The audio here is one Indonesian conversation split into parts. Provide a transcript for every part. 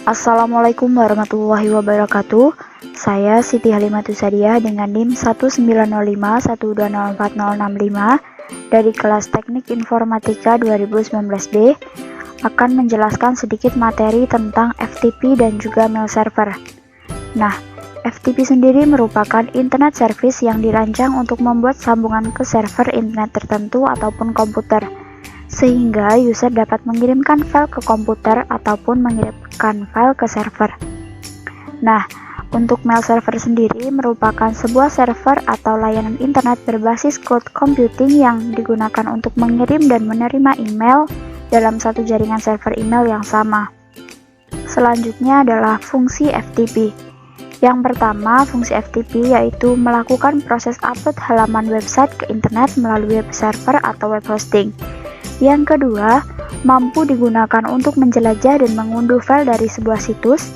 Assalamualaikum warahmatullahi wabarakatuh. Saya Siti Halimatus Sadiah dengan NIM 19051204065 dari kelas Teknik Informatika 2019B akan menjelaskan sedikit materi tentang FTP dan juga mail server. Nah, FTP sendiri merupakan internet service yang dirancang untuk membuat sambungan ke server internet tertentu ataupun komputer, sehingga user dapat mengirimkan file ke komputer ataupun mengirimkan file ke server. Nah, untuk mail server sendiri merupakan sebuah server atau layanan internet berbasis cloud computing yang digunakan untuk mengirim dan menerima email dalam satu jaringan server email yang sama. Selanjutnya adalah fungsi FTP. Yang pertama, fungsi FTP yaitu melakukan proses upload halaman website ke internet melalui web server atau web hosting. Yang kedua, mampu digunakan untuk menjelajah dan mengunduh file dari sebuah situs.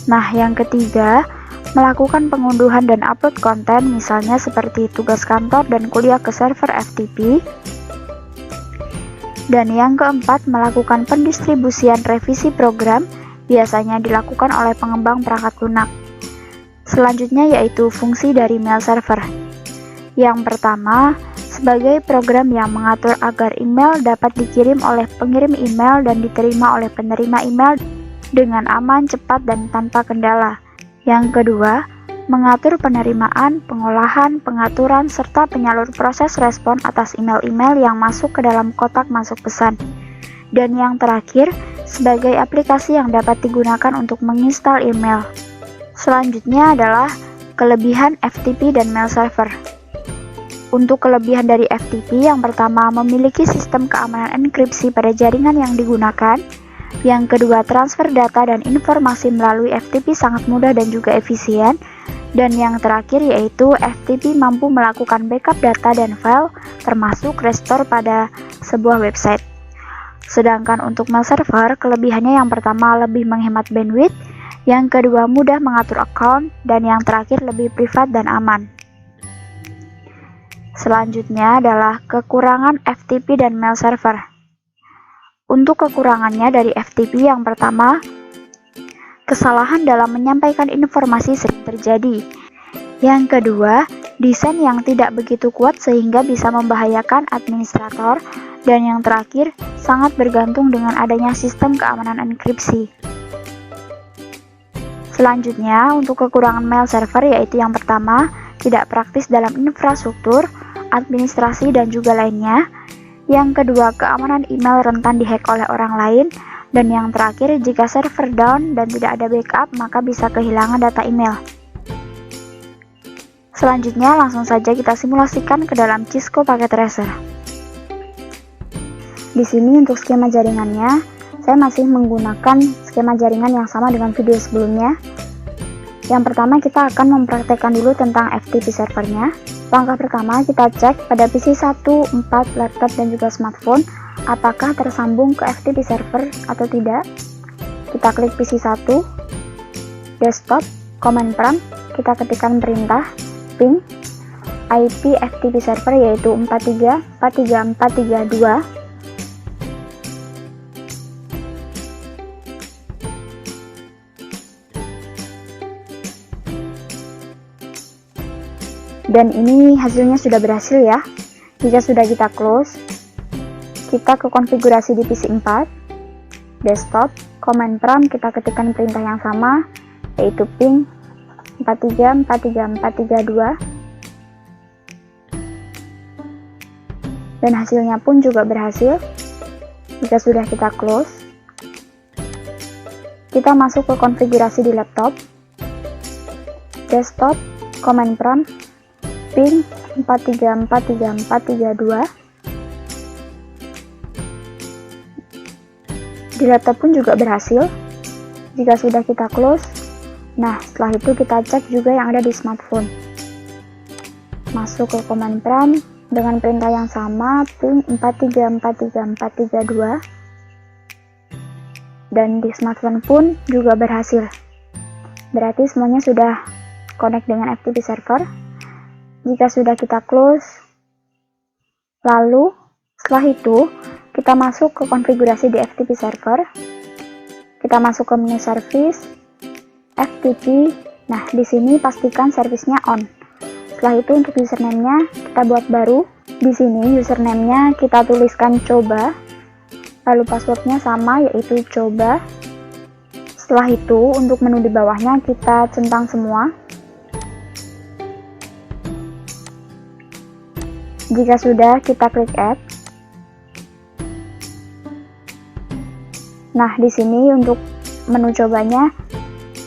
Nah, yang ketiga, melakukan pengunduhan dan upload konten, misalnya seperti tugas kantor dan kuliah ke server FTP. Dan yang keempat, melakukan pendistribusian revisi program, biasanya dilakukan oleh pengembang perangkat lunak. Selanjutnya yaitu fungsi dari mail server. Yang pertama, sebagai program yang mengatur agar email dapat dikirim oleh pengirim email dan diterima oleh penerima email dengan aman, cepat, dan tanpa kendala. Yang kedua, mengatur penerimaan, pengolahan, pengaturan, serta penyalur proses respon atas email-email yang masuk ke dalam kotak masuk pesan. Dan yang terakhir, sebagai aplikasi yang dapat digunakan untuk menginstal email. Selanjutnya adalah kelebihan FTP dan mail server. Untuk kelebihan dari FTP, yang pertama memiliki sistem keamanan enkripsi pada jaringan yang digunakan. Yang kedua, transfer data dan informasi melalui FTP sangat mudah dan juga efisien. Dan yang terakhir yaitu FTP mampu melakukan backup data dan file, termasuk restore pada sebuah website. Sedangkan untuk mail server, kelebihannya yang pertama lebih menghemat bandwidth, yang kedua mudah mengatur account, dan yang terakhir lebih privat dan aman. Selanjutnya adalah kekurangan FTP dan mail server. Untuk kekurangannya dari FTP, yang pertama, kesalahan dalam menyampaikan informasi sering terjadi. Yang kedua, desain yang tidak begitu kuat sehingga bisa membahayakan administrator. Dan yang terakhir, sangat bergantung dengan adanya sistem keamanan enkripsi. Selanjutnya, untuk kekurangan mail server yaitu yang pertama, tidak praktis dalam infrastruktur, administrasi, dan juga lainnya. Yang kedua, keamanan email rentan dihack oleh orang lain. Dan yang terakhir, jika server down dan tidak ada backup, maka bisa kehilangan data email. Selanjutnya, langsung saja kita simulasikan ke dalam Cisco Packet Tracer. Di sini untuk skema jaringannya, saya masih menggunakan skema jaringan yang sama dengan video sebelumnya. Yang pertama, kita akan mempraktekkan dulu tentang FTP servernya. Langkah pertama, kita cek pada PC 1, 4, laptop, dan juga smartphone, apakah tersambung ke FTP server atau tidak. Kita klik PC 1, desktop, command prompt, kita ketikkan perintah ping IP FTP server yaitu 43.43432. Dan ini hasilnya sudah berhasil ya. Jika sudah kita close, kita ke konfigurasi di PC 4, desktop, command prompt, kita ketikkan perintah yang sama, yaitu ping 43.43432. Dan hasilnya pun juga berhasil. Jika sudah kita close, kita masuk ke konfigurasi di laptop, desktop, command prompt, ping 43.43432. Di laptop pun juga berhasil. Jika sudah kita close, nah setelah itu kita cek juga yang ada di smartphone. Masuk ke command prompt dengan perintah yang sama, ping 43.43432. Dan di smartphone pun juga berhasil. Berarti semuanya sudah connect dengan FTP server. Jika sudah kita close, lalu setelah itu kita masuk ke konfigurasi di FTP server, Kita masuk ke menu service, FTP. Nah, di sini pastikan servisnya on. Setelah itu untuk username-nya kita buat baru. Di sini username-nya kita tuliskan coba. Lalu password-nya sama, yaitu coba. Setelah itu untuk menu di bawahnya kita centang semua. Jika sudah, kita klik add. Nah, di sini untuk menu cobanya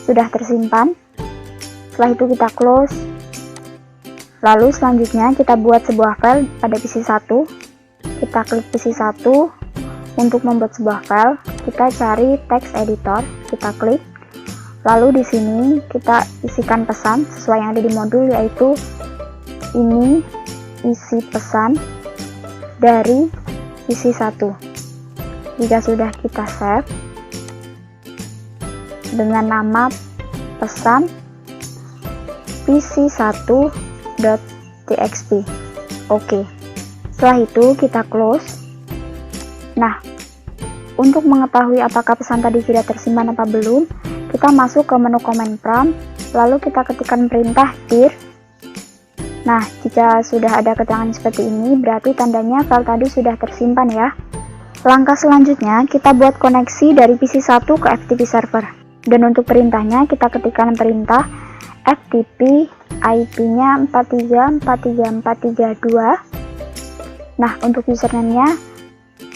sudah tersimpan. Setelah itu kita close. Lalu selanjutnya kita buat sebuah file pada PC1. Kita klik PC1. Untuk membuat sebuah file, kita cari text editor, kita klik. Lalu di sini kita isikan pesan sesuai yang ada di modul, yaitu ini isi pesan dari PC1. Jika sudah, kita save dengan nama pesan pc1.txt. Oke. Setelah itu kita close. Nah, untuk mengetahui apakah pesan tadi sudah tersimpan apa belum, kita masuk ke menu command prompt, lalu kita ketikkan perintah dir. Nah, jika sudah ada keterangan seperti ini, berarti tandanya file tadi sudah tersimpan ya. Langkah selanjutnya, kita buat koneksi dari PC1 ke FTP server. Dan untuk perintahnya, kita ketikkan perintah FTP IP-nya 4343432. Nah, untuk username-nya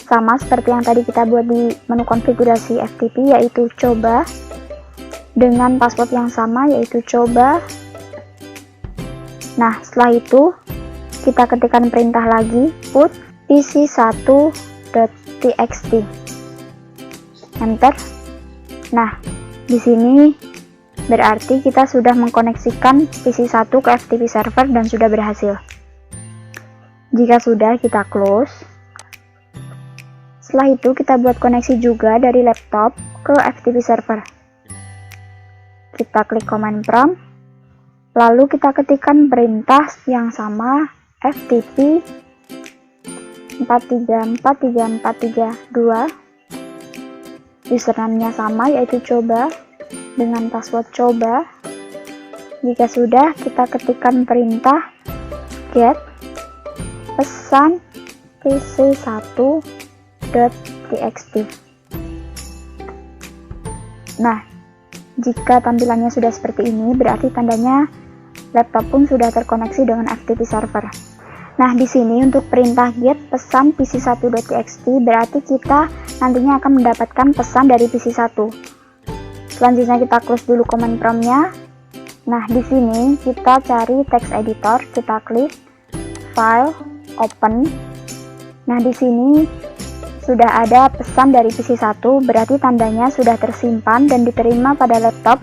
sama seperti yang tadi kita buat di menu konfigurasi FTP, yaitu coba, dengan password yang sama, yaitu coba. Nah, setelah itu kita ketikkan perintah lagi, put pc1.txt, enter. Nah, di sini berarti kita sudah mengkoneksikan PC1 ke FTP server dan sudah berhasil. Jika sudah, kita close. Setelah itu kita buat koneksi juga dari laptop ke FTP server. Kita klik command prompt, lalu kita ketikkan perintah yang sama, FTP 4343432. Username-nya sama, yaitu coba, dengan password coba. Jika sudah, kita ketikkan perintah get pesan pc1.txt. Nah, jika tampilannya sudah seperti ini, berarti tandanya laptop pun sudah terkoneksi dengan FTP server. Nah, di sini untuk perintah get pesan pc1.txt berarti kita nantinya akan mendapatkan pesan dari PC1. Selanjutnya kita close dulu command prompt-nya. Nah, di sini kita cari text editor, kita klik file, open. Nah, di sini sudah ada pesan dari PC1, berarti tandanya sudah tersimpan dan diterima pada laptop,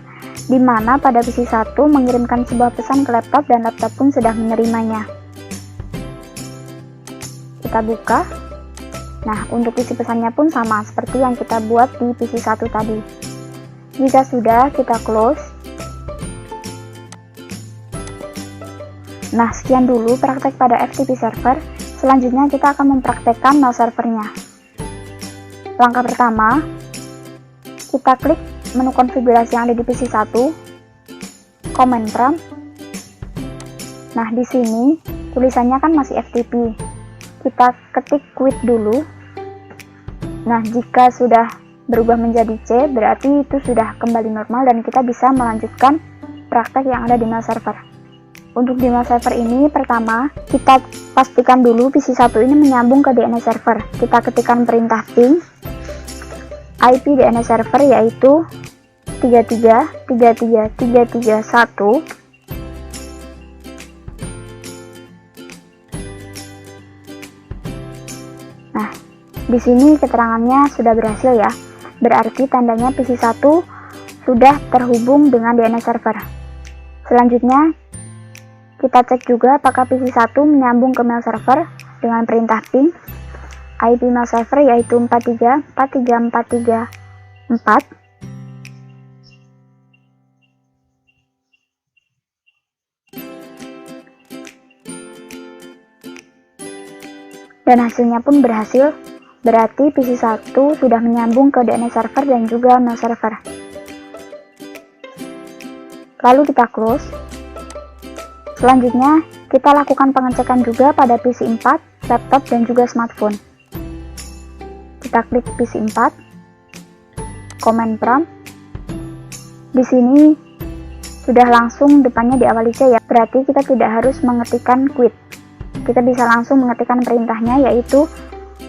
di mana pada PC1 mengirimkan sebuah pesan ke laptop dan laptop pun sudah menerimanya. Kita buka. Nah, untuk isi pesannya pun sama seperti yang kita buat di PC1 tadi. Jika sudah, kita close. Nah, sekian dulu praktek pada FTP server. Selanjutnya kita akan mempraktekkan mail servernya. Langkah pertama, kita klik menu konfigurasi yang ada di PC1, command prompt. Nah, di sini tulisannya kan masih FTP. Kita ketik quit dulu. Nah, jika sudah berubah menjadi C, berarti itu sudah kembali normal dan kita bisa melanjutkan praktek yang ada di mail server. Untuk di mail server ini, pertama, kita pastikan dulu PC1 ini menyambung ke DNS server. Kita ketikkan perintah ping IP DNS server, yaitu 33.33.331. Nah, di sini keterangannya sudah berhasil ya. Berarti tandanya PC1 sudah terhubung dengan DNS server. Selanjutnya, kita cek juga apakah PC1 menyambung ke mail server dengan perintah ping IP mail server, yaitu 43.43.43.4. Dan hasilnya pun berhasil. Berarti PC1 sudah menyambung ke DNS server dan juga mail server. Lalu kita close. Selanjutnya, kita lakukan pengecekan juga pada PC4, laptop, dan juga smartphone. Kita klik PC4, command prompt. Di sini sudah langsung depannya diawali C ya, berarti kita tidak harus mengetikkan quit. Kita bisa langsung mengetikkan perintahnya, yaitu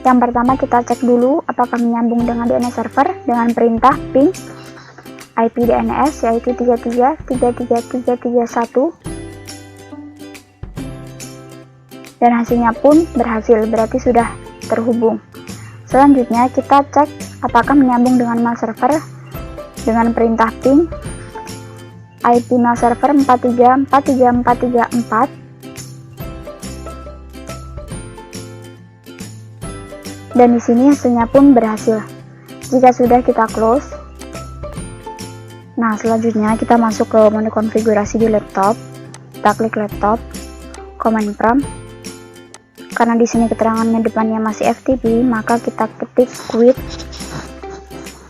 yang pertama kita cek dulu apakah menyambung dengan DNS server dengan perintah ping IP DNS yaitu 33.333.1, dan hasilnya pun berhasil, berarti sudah terhubung. Selanjutnya kita cek apakah menyambung dengan mail server dengan perintah ping IP mail server 43.43434, dan di sini hasilnya pun berhasil. Jika sudah, kita close. Nah, selanjutnya kita masuk ke menu konfigurasi di laptop. Kita klik laptop, command prompt. Karena di sini keterangannya depannya masih FTP, maka kita ketik quit.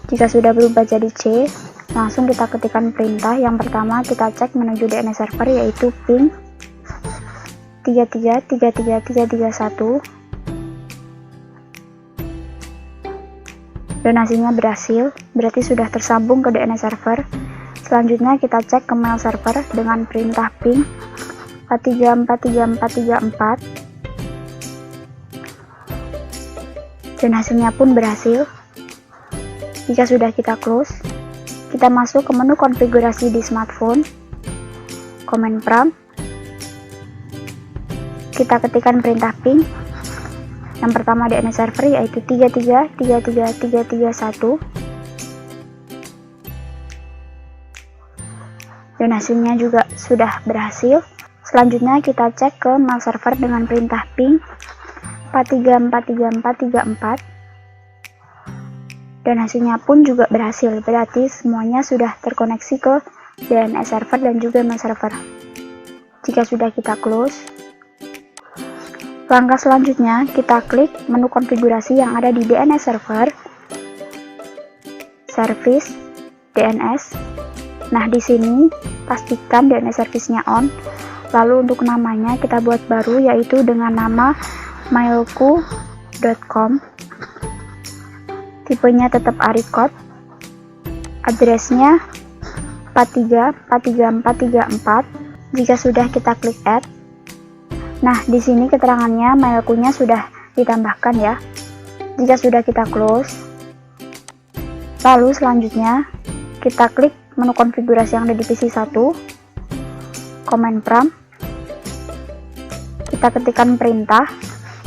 Jika sudah berubah jadi C, langsung kita ketikkan perintah. Yang pertama kita cek menuju DNS server yaitu ping 33.333.1, dan hasilnya berhasil, berarti sudah tersambung ke DNS server. Selanjutnya kita cek ke mail server dengan perintah ping 43.434, dan hasilnya pun berhasil. Jika sudah, kita close. Kita masuk ke menu konfigurasi di smartphone, command prompt. Kita ketikkan perintah ping. Yang pertama DNS server yaitu 33.333.1, dan hasilnya juga sudah berhasil. Selanjutnya kita cek ke mail server dengan perintah ping 43.43434, dan hasilnya pun juga berhasil, berarti semuanya sudah terkoneksi ke DNS server dan juga mail server. Jika sudah, kita close. Langkah selanjutnya kita klik menu konfigurasi yang ada di DNS server, service, DNS. Nah, di sini pastikan DNS service-nya on. Lalu untuk namanya kita buat baru, yaitu dengan nama mailku.com. Tipenya tetap ARICOD, addressnya 43.43434. Jika sudah, kita klik add. Nah, di sini keterangannya mailku-nya sudah ditambahkan ya. Jika sudah, kita close. Lalu selanjutnya kita klik menu konfigurasi yang ada di PC1, command prompt. Kita ketikkan perintah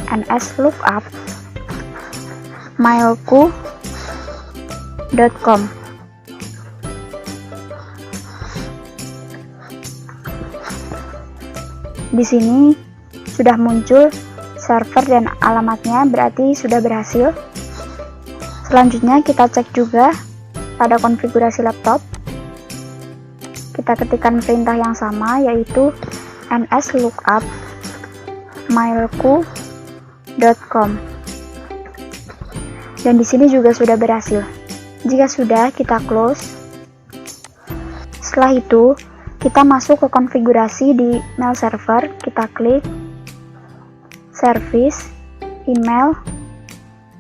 nslookup mailku.com. Di sini sudah muncul server dan alamatnya, berarti sudah berhasil. Selanjutnya kita cek juga pada konfigurasi laptop. Kita ketikkan perintah yang sama yaitu nslookup mailku.com. Dan di sini juga sudah berhasil. Jika sudah, kita close. Setelah itu, kita masuk ke konfigurasi di mail server. Kita klik service, email.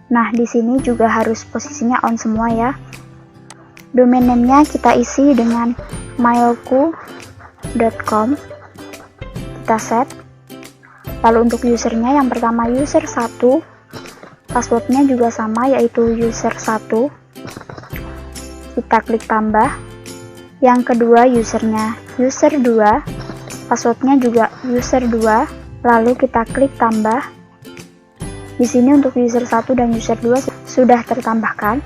Nah, di sini juga harus posisinya on semua ya. Domain name-nya kita isi dengan mailku.com. Kita set. Lalu untuk usernya, yang pertama user 1. Passwordnya juga sama, yaitu user 1. Kita klik tambah. Yang kedua usernya user 2. Passwordnya juga user 2. Lalu kita klik tambah. Di sini untuk user 1 dan user 2 sudah tertambahkan.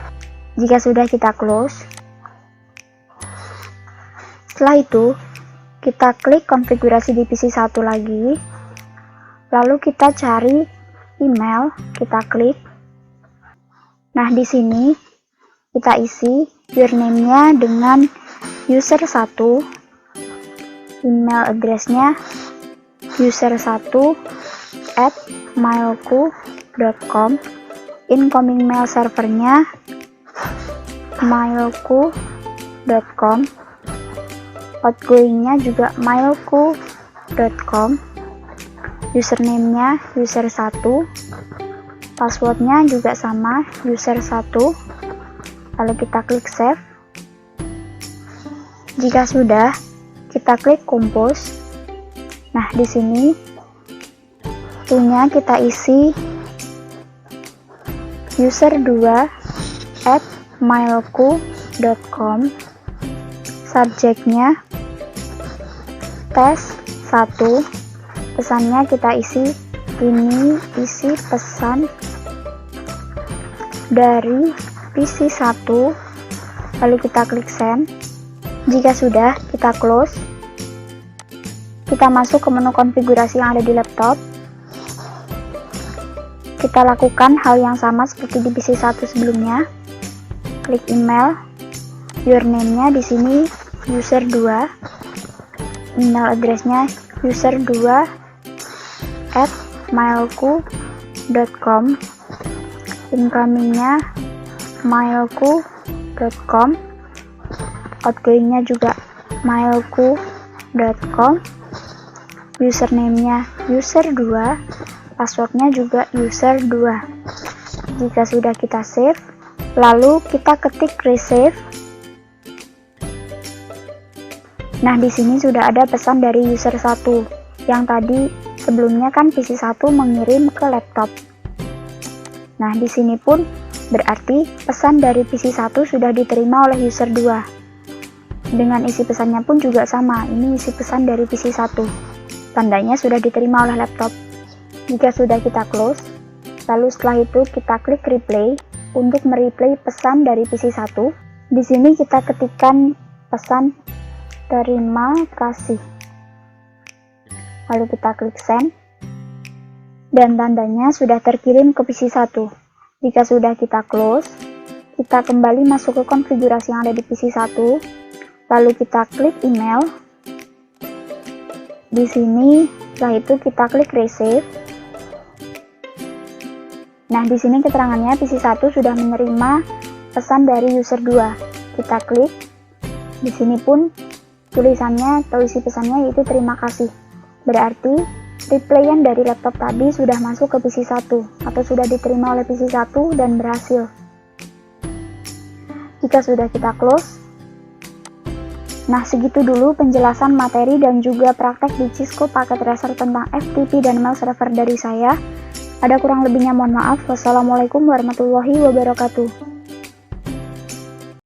Jika sudah, kita close. Setelah itu, kita klik konfigurasi di PC1 lagi. Lalu kita cari email, kita klik. Nah, di sini kita isi username-nya dengan user 1, email address-nya user1@mailku.com, incoming mail servernya mailku.com, outgoingnya juga mailku.com, username-nya user1, passwordnya juga sama user1, lalu kita klik save. Jika sudah, kita klik compose. Nah, di sini kita isi user2@mailku.com, subjeknya tes1, pesannya kita isi ini isi pesan dari PC1, lalu kita klik send. Jika sudah, kita close. Kita masuk ke menu konfigurasi yang ada di laptop. Kita lakukan hal yang sama seperti di PC1 sebelumnya. Klik email, username-nya di sini user2, email address-nya user2@mailku.com, incoming-nya mailku.com, outgoing-nya juga mailku.com, username-nya user2, password-nya juga user2. Jika sudah, kita save, lalu kita ketik receive. Nah, di sini sudah ada pesan dari user1 yang tadi sebelumnya kan PC1 mengirim ke laptop. Nah, di sini pun berarti pesan dari PC1 sudah diterima oleh user2. Dengan isi pesannya pun juga sama, ini isi pesan dari PC1. Tandanya sudah diterima oleh laptop. Jika sudah, kita close. Lalu setelah itu kita klik replay untuk mereplay pesan dari PC1. Di sini kita ketikkan pesan terima kasih. Lalu kita klik send. Dan tandanya sudah terkirim ke PC1. Jika sudah, kita close. Kita kembali masuk ke konfigurasi yang ada di PC1. Lalu kita klik email. Di sini setelah itu kita klik receive. Nah, di sini keterangannya PC1 sudah menerima pesan dari user2. Kita klik. Di sini pun tulisannya atau isi pesannya yaitu terima kasih. Berarti replayan dari laptop tadi sudah masuk ke PC1 atau sudah diterima oleh PC1 dan berhasil. Jika sudah, kita close. Nah, segitu dulu penjelasan materi dan juga praktek di Cisco Packet Tracer tentang FTP dan mail server dari saya. Ada kurang lebihnya mohon maaf. Wassalamualaikum warahmatullahi wabarakatuh.